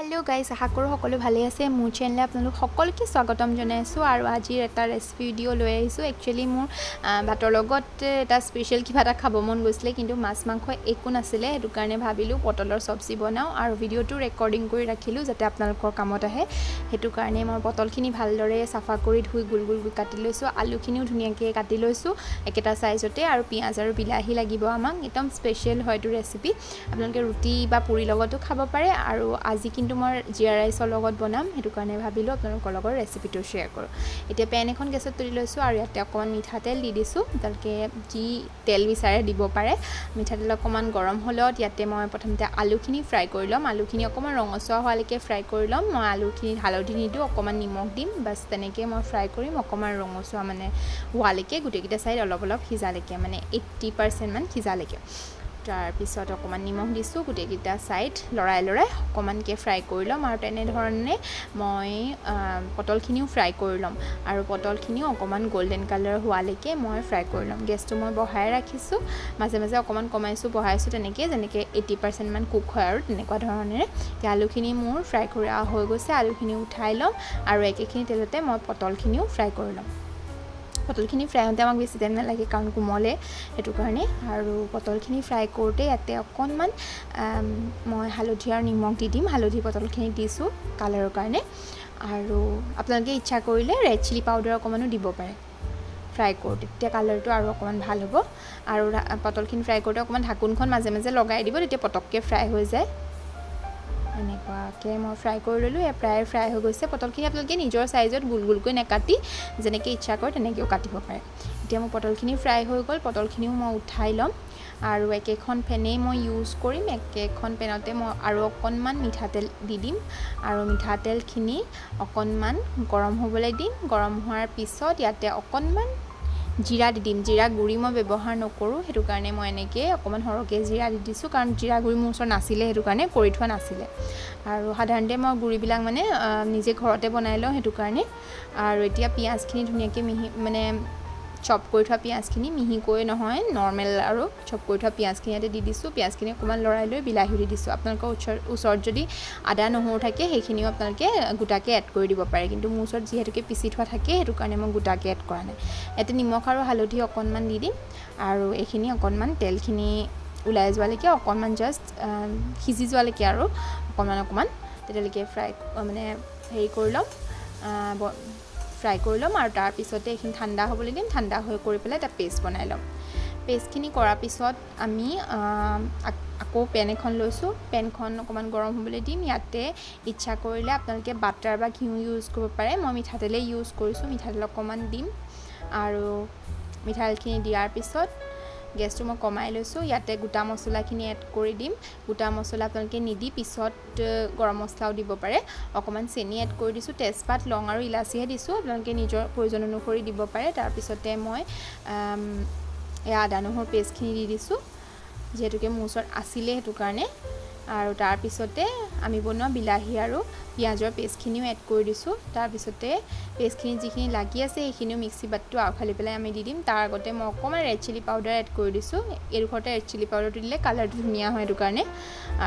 hello guys आशा करूँ সকলো ভালে আছে মোৰ চেনেলে আপোনালোক সকলোকে স্বাগতম জনাইছো আৰু আজিৰ এটা ৰেচিপি ভিডিও লৈ আহিছো একচুয়ালি মোৰ ভাতৰ লগত এটা স্পেশাল কিবা এটা খাব মন গৈছিলে কিন্তু মাছ মাংস একো নাছিলে হেতু কাৰণে ভাবিলো পটলৰ সবজি বনাও আৰু ভিডিওটো ৰেকৰ্ডিং কৰি ৰাখিলো যাতে আপোনালোকৰ কামত আহে হেতু কাৰণে মই পটলখিনি ভালদৰে সাফা কৰি ধুই গুল গুল কাটি লৈছো আলুখিনিও ধুনিয়াকৈ কাটি লৈছো একেটা সাইজতে আৰু পিয়াজ আৰু বিলাহী লাগিব আমাক একদম স্পেশাল হয়টো ৰেচিপি আপোনালোকে ৰুটি বা পুৰি লগতো খাব পাৰে আৰু আজি কিন্তু মই জিৰা ৰাইছৰ লগত বনাম হেতু কাৰণে ভাবিলো আপোনালোকৰ লগত ৰেচিপিটো শেয়াৰ কৰো এতিয়া পেন এখন গেছত তুলি লৈছো আৰু ইয়াতে অকমান মিঠা তেল দি দিছো তালকে যি তেল বিচাৰে দিব পাৰে মিঠা তেল অকমান গৰম হলত ইয়াতে মই প্ৰথমতে আলুখিনি ফ্ৰাই কৰি লম আলুখিনি অকমান ৰঙচুৱা হোৱালৈকে ফ্ৰাই কৰি লম মই আলুখিনি হালধি নিদু অকমান নিমখ দিম বাস তেনেকে মই ফ্ৰাই কৰিম অকমান ৰঙচুৱা মানে হোৱালৈকে গুটেকিটা সাইড অলপ অলপ সিজালৈকে মানে 80% মান সিজালৈকে তাৰ পিছত অকমান নিমখ দিছো গুটেকিটা সাইড লৰাই লৰাই অকমানকে ফ্ৰাই কৰি লম আৰু তেনে ধৰণে মই পটলখিনিও ফ্ৰাই কৰি লম আৰু পটলখিনিও অকমান গোল্ডেন কালাৰ হোৱালৈকে মই ফ্ৰাই কৰি লম গেছটো মই বহাই ৰাখিছো মাজে মাজে অকমান কমাইছো বহাইছো তেনেকে যেনেকে 80% মান কুক হয় আৰু তেনেকুৱা ধৰণে আলুখিনি মোৰ ফ্ৰাই কৰা হৈ গৈছে আলুখিনি উঠাই লম আৰু একেখিনি তেলতে মই পটলখিনিও ফ্ৰাই কৰি লম পটলখিনি ফ্ৰাই হতে আমাক বেছি টাইম নালাগে কাৰণ কোমলে হেতু কাৰণে আৰু পটলখিনি ফ্ৰাই কৰোতে ইয়াতে অকনমান মই হালধি আৰু নিমখ দি দিম হালধি পটলখিনি দিছো কালাৰৰ কাৰণে আৰু আপোনালোকে ইচ্ছা কৰিলে ৰেড চিলি পাউডাৰ অকমানো দিব পাৰে ফ্ৰাই কৰোতে তেতিয়া কালাৰটো আৰু অকমান ভাল হ'ব আৰু পটলখিনি ফ্ৰাই কৰোতে অকমান ঢাকুনখন মাজে মাজে লগাই দিব তেতিয়া পটককে ফ্ৰাই হৈ যায় এনেকুৱাকে মই ফ্ৰাই কৰি ললো প্ৰায় ফ্ৰাই হৈ গৈছে পটলখিনি আপোনালোকে নিজৰ সাইজত গুল গুলকৈ নেকাটি যেনেকৈ ইচ্ছা কৰে তেনেকৈও কাটিব পাৰে এতিয়া মোৰ পটলখিনি ফ্ৰাই হৈ গ'ল পটলখিনিও মই উঠাই লম আৰু একেখন পেনেই মই ইউজ কৰিম একেখন পেনতে মই আৰু অকনমান মিঠাতেল দি দিম আৰু মিঠাতেলখিনি অকনমান গৰম হ'বলৈ দিম গৰম হোৱাৰ পিছত ইয়াতে অকনমান জিৰা দি দিম জিৰা গুৰি মই ব্যৱহাৰ নকৰো হেতু কাৰণে মই এনেকে অকমান হৰকে জিৰা দি দিছো কাৰণ জিৰা গুৰি মোৰ ওচৰত নাছিলে হেতু কাৰণে কৰি থোৱা নাছিলে আৰু সাধাৰণতে মই গুৰিবিলাক মানে নিজে ঘৰতে বনাই লওঁ হেতু কাৰণে আৰু এতিয়া পিয়াজখিনি ধুনিয়াকৈ মিহি মানে চপ কৰি থোৱা পিয়াজখিনি মিহিকৈ নহয় নৰমেল আৰু চপ কৰি থোৱা পিয়াজখিনি ইয়াতে দি দিছো পিয়াজখিনি অকমান লৰাই লৈ বিলাহী দি দিছো আপোনালোকৰ ওচৰত যদি আদা নহৰু থাকে সেইখিনিও আপোনালোকে গুটাকে এড কৰি দিব পাৰে কিন্তু মোৰ ওচৰত যিহেতুকে পিছি থোৱা থাকে হেতু কাৰণে মই গুটাকে এড কৰা নাই এতে নিমখ আৰু হালধি অকনমান দি দিম আৰু এইখিনি অকনমান তেলখিনি উলাই যোৱালৈকে অকনমান জাস্ট সিজি যোৱালৈকে আৰু অকনমান তেতিয়ালৈকে ফ্ৰাই মানে হেৰি কৰি লম ফ্ৰাই কৰি লম আৰু তাৰ পিছতে এইখিনি ঠাণ্ডা হ'বলৈ দিম ঠাণ্ডা হৈ কৰি পেলাই এটা পেষ্ট বনাই লম পেষ্টখিনি কৰাৰ পিছত আমি আকৌ পেন এখন লৈছো পেনখন অকমান গৰম হ'বলৈ দিম ইয়াতে ইচ্ছা কৰিলে আপোনালোকে বাটাৰ বা ঘিউ ইউজ কৰিব পাৰে মই মিঠাতেলে ইউজ কৰিছো মিঠাতেল অকমান দিম আৰু মিঠাতেলখিনি দিয়াৰ পিছত গেছটো মই কমাই লৈছো ইয়াতে গোটা মছলাখিনি এড কৰি দিম গোটা মছলা আপোনালোকে নিদি পিছত গৰম মছলাও দিব পাৰে অকমান চেনি এড কৰি দিছো তেজপাত লং আৰু ইলাচিহে দিছো আপোনালোকে নিজৰ প্ৰয়োজন অনুসৰি দিব পাৰে তাৰ পিছতে মই আদা নহৰুৰ পেষ্টখিনি দি দিছো যেহেতুকে মোৰ ওচৰত আছিলে হেতু কাৰণে আৰু তাৰ পিছতে আমি বনোৱা বিলাহী আৰু পিয়াজৰ পেষ্টখিনিও এড কৰি দিছো তাৰ পিছতে পেষ্টখিনি যিখিনি লাগি আছে সেইখিনিও মিক্সি বাটটো আউখালি পেলাই আমি দি দিম তাৰ আগতে মই অকমান ৰেড চিলি পাউডাৰ এড কৰি দিছো এৰুখতে ৰেড চিলি পাউডাৰটো দিলে কালাৰটো ধুনিয়া হয় হেতু কাৰণে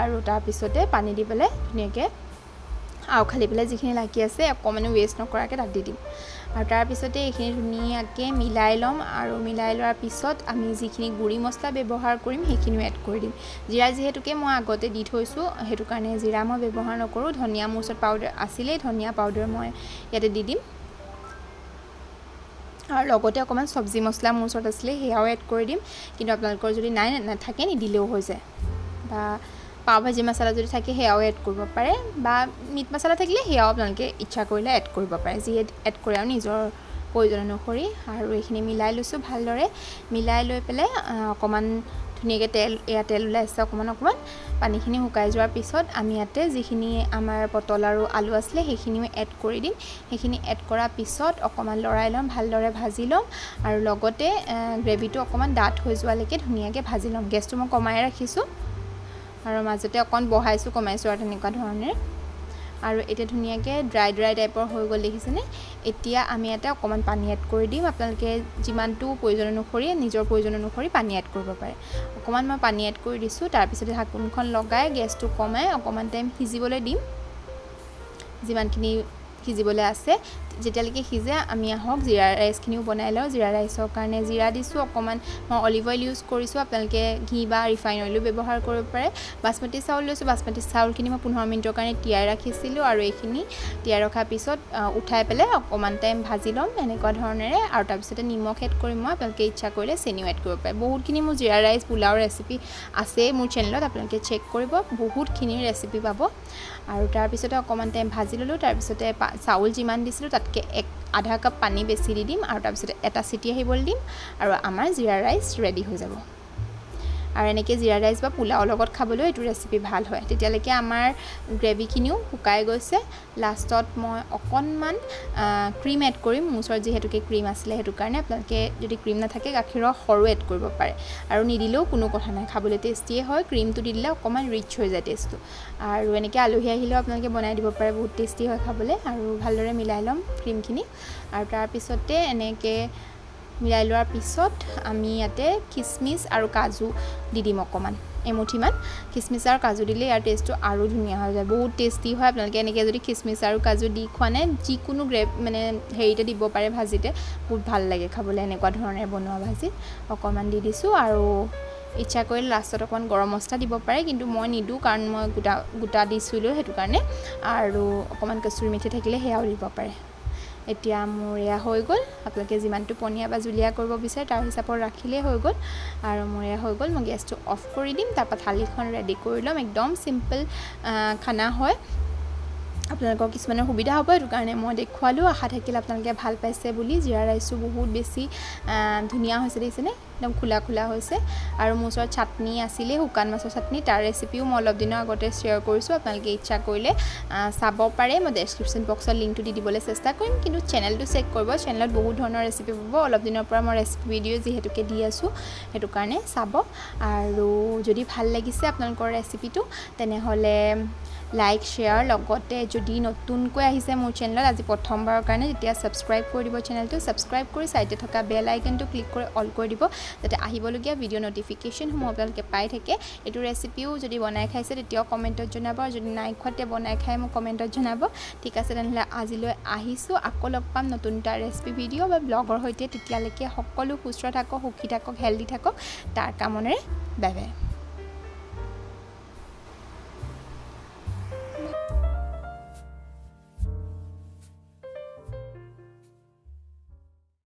আৰু তাৰ পিছতে পানী দি পেলাই ধুনিয়াকৈ আউখালি পেলাই যিখিনি লাগি আছে অকমানো ওয়েষ্ট নকৰাকে তাত দি দিম আৰু তাৰ পিছতে এইখিনি ধুনিয়াকৈ মিলাই লম আৰু মিলাই লোৱাৰ পিছত আমি যিখিনি গুৰি মছলা ব্যৱহাৰ কৰিম সেইখিনিও এড কৰি দিম জিৰা যেহেতুকে মই আগতে দি থৈছো হেতু কাৰণে জিৰা মই ব্যৱহাৰ নকৰো ধনিয়া মোৰ ওচৰত পাউডাৰ আছিলে ধনিয়া পাউডাৰ মই ইয়াতে দি দিম আৰু লগতে অকমান সবজি মছলা মোৰ ওচৰত আছিলে হেয়াও এড কৰি দিম কিন্তু আপোনালোকৰ যদি নাই নাথাকে নিদিলেও হৈ যায় বা পাও ভাজি মছলা যদি থাকে হেয়াও এড কৰিব পাৰে বা মিট মছলা থাকিলে হেয়াও আপোনালোকে ইচ্ছা কৰিলে এড কৰিব পাৰে যি এড কৰে আৰু নিজৰ প্ৰয়োজন অনুসৰি আৰু এইখিনি মিলাই লৈছো ভালদৰে মিলাই লৈ পেলাই অকমান ধুনিয়াকৈ তেল ওলাইছে অকমান পানীখিনি শুকাই যোৱাৰ পিছত আমি ইয়াতে যিখিনি আমাৰ পটল আৰু আলু আছিলে সেইখিনিও এড কৰি দিম সেইখিনি এড কৰাৰ পিছত অকমান লৰাই লম ভালদৰে ভাজি লম আৰু লগতে গ্ৰেভিটো অকমান ডাঠ হৈ যোৱালৈকে ধুনিয়াকৈ ভাজি লম গেছটো মই কমাই ৰাখিছো আৰু মাজতে অকন বহাইছো কমাইছো আৰু তেনেকুৱা ধৰণে আৰু এটা ধুনিয়াকৈ ড্ৰাই টাইপৰ হৈ গ'ল দেখিছেনে এতিয়া আমি এটা অকমান পানী এড কৰি দিম আপোনালোকে যিমানটো প্ৰয়োজন অনুসৰি নিজৰ প্ৰয়োজন অনুসৰি পানী এড কৰিব পাৰে অকমান মই পানী এড কৰি দিছো তাৰ পিছতে ঢাকনখন লগাই গেছটো কমাই অকমান টাইম সিজিবলৈ দিম যিমানখিনি সিজিবলৈ আছে যেতিয়ালৈকে সিজে আমি আহক জিৰা ৰাইচখিনিও বনাই লওঁ জিৰা ৰাইচৰ কাৰণে জিৰা দিছোঁ অকণমান মই অলিভ অইল ইউজ কৰিছোঁ আপোনালোকে ঘি বা ৰিফাইন অইলো ব্যৱহাৰ কৰিব পাৰে বাচমতি চাউল লৈছোঁ বাচমতি চাউলখিনি মই 15 মিনিটৰ কাৰণে তিয়াই ৰাখিছিলোঁ আৰু এইখিনি তিয়াই ৰখাৰ পিছত উঠাই পেলাই অকণমান টাইম ভাজি ল'ম এনেকুৱা ধৰণেৰে আৰু তাৰপিছতে নিমখ এড কৰিম মই আপোনালোকে ইচ্ছা কৰিলে চেনিও এড কৰিব পাৰে বহুতখিনি মোৰ জিৰা ৰাইচ পোলাও ৰেচিপি আছে মোৰ চেনেলত আপোনালোকে চেক কৰিব বহুতখিনি ৰেচিপি পাব আৰু তাৰপিছতে অকণমান টাইম ভাজি ল'লোঁ তাৰপিছতে চাউল যিমান দিছিলোঁ তাতকৈ আধা কাপ পানী বেছি দি দিম আৰু তাৰপিছতে এটা চিটি আহিবলৈ দিম আৰু আমাৰ জিৰা ৰাইচ ৰেডি হৈ যাব আৰু এনেকৈ জিৰা ৰাইচ বা পোলাও লগত খাবলৈ এইটো ৰেচিপি ভাল হয় তেতিয়ালৈকে আমাৰ গ্ৰেভিখিনিও শুকাই গৈছে লাষ্টত মই অকণমান ক্ৰীম এড কৰিম মোৰ ওচৰত যিহেতুকে ক্ৰীম আছিলে সেইটো কাৰণে আপোনালোকে যদি ক্ৰীম নাথাকে গাখীৰৰ সৰু এড কৰিব পাৰে আৰু নিদিলেও কোনো কথা নাই খাবলৈ টেষ্টিয়ে হয় ক্ৰীমটো দি দিলে অকণমান ৰিচ হৈ যায় টেষ্টটো আৰু এনেকৈ আলহী আহিলেও আপোনালোকে বনাই দিব পাৰে বহুত টেষ্টি হয় খাবলৈ আৰু ভালদৰে মিলাই ল'ম ক্ৰীমখিনি আৰু তাৰপিছতে এনেকৈ মিলাই লোৱাৰ পিছত আমি ইয়াতে খিচমিচ আৰু কাজু দি দিম অকণমান এমুঠিমান খিচমিচ আৰু কাজু দিলে ইয়াৰ টেষ্টটো আৰু ধুনীয়া হৈ যায় বহুত টেষ্টি হয় আপোনালোকে এনেকৈ যদি খিচমিচ আৰু কাজু দি খোৱা নাই যিকোনো মানে হেৰিতে দিব পাৰে ভাজিতে বহুত ভাল লাগে খাবলৈ এনেকুৱা ধৰণে বনোৱা ভাজিত অকণমান দি দিছোঁ আৰু ইচ্ছা কৰিলে লাষ্টত অকণমান গৰম মছলা দিব পাৰে কিন্তু মই নিদিওঁ কাৰণ মই গোটা দিছিলোঁ সেইটো কাৰণে আৰু অকণমান কচুৰি মেথি থাকিলে সেয়াও দিব পাৰে এতিয়া মোৰ এয়া হৈ গ'ল আপোনালোকে যিমানটো পনীয়া বা জুলীয়া কৰিব বিচাৰে তাৰ হিচাপত ৰাখিলেই হৈ গ'ল আৰু মোৰ এয়া হৈ গ'ল মই গেছটো অফ কৰি দিম তাৰপৰা থালিখন ৰেডি কৰি ল'ম একদম চিম্পল খানা হয় আপোনালোকৰ কিছুমানৰ সুবিধা হ'ব সেইটো কাৰণে মই দেখুৱালোঁ আশা থাকিল আপোনালোকে ভাল পাইছে বুলি জিৰা ৰাইচটো বহুত বেছি ধুনীয়া হৈছে দেখিছেনে একদম খোলা খোলা হৈছে আৰু মোৰ ওচৰত চাটনি আছিলে শুকান মাছৰ চাটনি তাৰ ৰেচিপিও মই অলপ দিনৰ আগতে শ্বেয়াৰ কৰিছোঁ আপোনালোকে ইচ্ছা কৰিলে চাব পাৰে মই ডেছক্ৰিপশ্যন বক্সত লিংকটো দি দিবলৈ চেষ্টা কৰিম কিন্তু চেনেলটো চেক কৰিব চেনেলত বহুত ধৰণৰ ৰেচিপি পাব অলপ দিনৰ পৰা মই ৰেচিপি ভিডিঅ' যিহেতুকে দি আছোঁ সেইটো কাৰণে চাব আৰু যদি ভাল লাগিছে আপোনালোকৰ ৰেচিপিটো তেনেহ'লে লাইক শ্বেয়াৰ লগতে যদি নতুনকৈ আহিছে মোৰ চেনেলত আজি প্ৰথমবাৰৰ কাৰণে তেতিয়া ছাবস্ক্ৰাইব কৰি দিব চেনেলটো ছাবস্ক্ৰাইব কৰি চাইডে থকা বেল আইকনটো ক্লিক কৰি অল কৰি দিব যাতে আহিবলগীয়া ভিডিঅ' নটিফিকেশ্যনসমূহ আপোনালোকে পাই থাকে এইটো ৰেচিপিও যদি বনাই খাইছে তেতিয়াও কমেণ্টত জনাব আৰু যদি নাই খোৱা তেতিয়া বনাই খাই মোক কমেণ্টত জনাব ঠিক আছে তেনেহ'লে আজিলৈ আহিছোঁ আকৌ লগ পাম নতুন এটা ৰেচিপি ভিডিঅ' বা ব্লগৰ সৈতে তেতিয়ালৈকে সকলো সুস্থ থাকক সুখী থাকক হেল্ডি থাকক তাৰ কামনেৰে বাই বাই